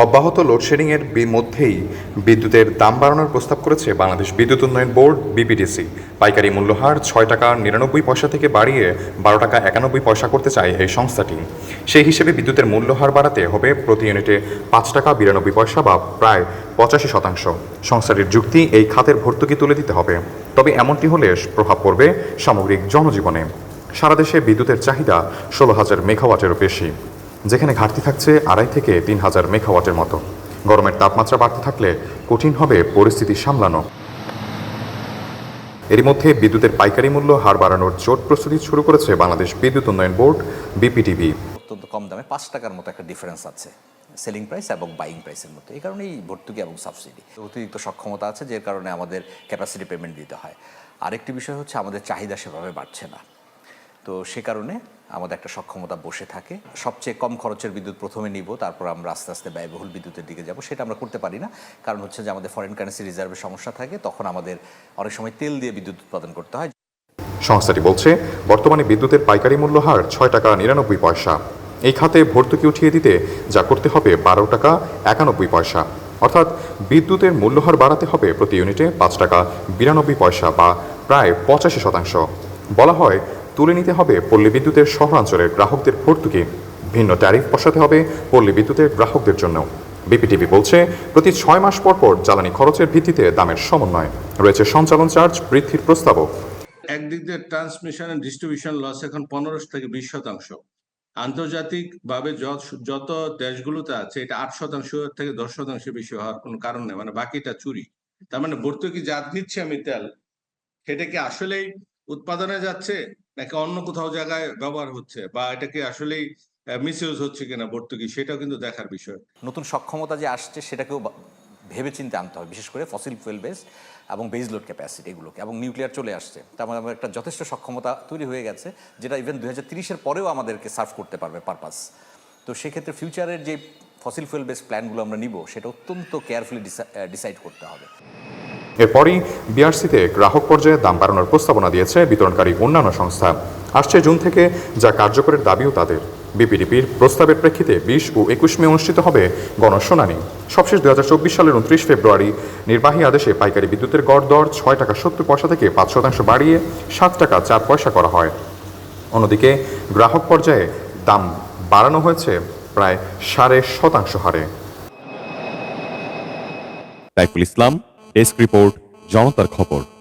অব্যাহত লোডশেডিংয়ের মধ্যেই বিদ্যুতের দাম বাড়ানোর প্রস্তাব করেছে বাংলাদেশ বিদ্যুৎ উন্নয়ন বোর্ড বিপিডিসি। পাইকারি মূল্যহার ৬ টাকা ৯৯ পয়সা থেকে বাড়িয়ে ১২ টাকা ৯১ পয়সা করতে চায় এই সংস্থাটি। সেই হিসেবে বিদ্যুতের মূল্যহার বাড়াতে হবে প্রতি ইউনিটে ৫ টাকা ৯২ পয়সা বা প্রায় ৮৫%। সংস্থাটির যুক্তি, এই খাতের ভর্তুকি তুলে দিতে হবে। তবে এমনটি হলে প্রভাব পড়বে সামগ্রিক জনজীবনে। সারা দেশে বিদ্যুতের চাহিদা ১৬,০০০ মেগাওয়াটেরও বেশি, যেখানে ঘাটতি থাকছে ২.৫ থেকে ৩,০০০ মেগাওয়াটের মতো। গরমের তাপমাত্রা বাড়তে থাকলে কঠিন হবে পরিস্থিতি সামলানো। এরই মধ্যে বিদ্যুতের পাইকারি মূল্য হার বাড়ানোর জোট প্রস্তুতি শুরু করেছে বাংলাদেশ বিদ্যুৎ উন্নয়ন বোর্ড বিপিডিবি। অত্যন্ত কম দামে ৫ টাকার মতো একটা ডিফারেন্স আছে সেলিং প্রাইস এবং বাইং প্রাইসের মধ্যে। এই কারণেই ভর্তুকি এবং সাবসিডি, অতিরিক্ত সক্ষমতা আছে, যে কারণে আমাদের ক্যাপাসিটি পেমেন্ট দিতে হয়। আরেকটি বিষয় হচ্ছে আমাদের চাহিদা সেভাবে বাড়ছে না, তো সে কারণে আমাদের একটা সক্ষমতা বসে থাকে। সবচেয়ে কম খরচের বিদ্যুৎ প্রথমে নিব, তারপর আমরা আস্তে আস্তে ব্যয়বহুল বিদ্যুতের দিকে যাব। সেটা আমরা করতে পারি না, কারণ হচ্ছে যে আমাদের ফরেন কারেন্সি রিজার্ভের সমস্যা থাকে। তখন আমাদের অনেক সময় তেল দিয়ে বিদ্যুৎ উৎপাদন করতে হয়। সংস্থাটি বলছে, বর্তমানে বিদ্যুতের পাইকারি মূল্য হার ৬ টাকা ৯৯ পয়সা। এই খাতে ভর্তুকি উঠিয়ে দিতে যা করতে হবে ১২ টাকা ৯১ পয়সা। অর্থাৎ বিদ্যুতের মূল্যহার বাড়াতে হবে প্রতি ইউনিটে ৫ টাকা ৯২ পয়সা বা প্রায় ৮৫%। বলা হয়, তুলে নিতে হবে পল্লী বিদ্যুতের শহরাঞ্চলের গ্রাহকদের ভর্তুকি। ভিন্ন ট্যারিফ বসাতে হবে পল্লী বিদ্যুতের গ্রাহকদের জন্য। বিপিটিভি বলছে, প্রতি ৬ মাস পর পর জ্বালানি খরচের ভিত্তিতে দামের সমন্বয় রয়েছে। সঞ্চালন চার্জ বৃদ্ধির প্রস্তাবও। একদিক দিয়ে ট্রান্সমিশন এন্ড ডিস্ট্রিবিউশন লস এখন ১৫ থেকে ২০%। আন্তর্জাতিক ভাবে যত দেশগুলোতে আছে এটা ৮% থেকে ১০% বেশি হওয়ার কোনো কারণ নেই, মানে বাকিটা চুরি। তার মানে ভর্তুকি যা নিচ্ছে আমি তেল, সেটা কি আসলেই উৎপাদনে যাচ্ছে নাকি অন্য কোথাও জায়গায় ব্যবহার হচ্ছে, বা এটা কি আসলেই মিসইউজ হচ্ছে কিনা ভর্তুকি, সেটাও কিন্তু দেখার বিষয়। নতুন সক্ষমতা যে আসছে সেটাকেও ভেবে চিন্তে আনতে হবে, বিশেষ করে ফসিল ফুয়েল বেস এবং বেজ লোড ক্যাপাসিটি এগুলোকে। এবং নিউক্লিয়ার চলে আসছে, তার মানে একটা যথেষ্ট সক্ষমতা তৈরি হয়ে গেছে, যেটা ইভেন ২০৩০-এর পরেও আমাদেরকে সার্ভ করতে পারবে পারপাস। তো সেক্ষেত্রে ফিউচারের যে ফসিল ফুয়েল বেস প্ল্যানগুলো আমরা নিব, সেটা অত্যন্ত কেয়ারফুলি ডিসাইড করতে হবে। এরপরই বিআরসিতে গ্রাহক পর্যায়ে দাম বাড়ানোর প্রস্তাবনা দিয়েছে বিতরণকারী অন্যান্য সংস্থা। আসছে জুন থেকে যা কার্যকরের দাবিও তাদের। বিপিডিপির প্রস্তাবের প্রেক্ষিতে ২০ ও ২১ মে অনুষ্ঠিত হবে গণশুনানি। সবশেষ ২০২৪ সালের ২৯ ফেব্রুয়ারি নির্বাহী আদেশে পাইকারি বিদ্যুতের গড় দর ৬ টাকা ৭০ পয়সা থেকে ৫% বাড়িয়ে ৭ টাকা ৪ পয়সা করা হয়। অন্যদিকে গ্রাহক পর্যায়ে দাম বাড়ানো হয়েছে প্রায় ৫.৫% হারে। সাইফুল ইসলাম, ডেস্ক রিপোর্ট, জনতার খবর।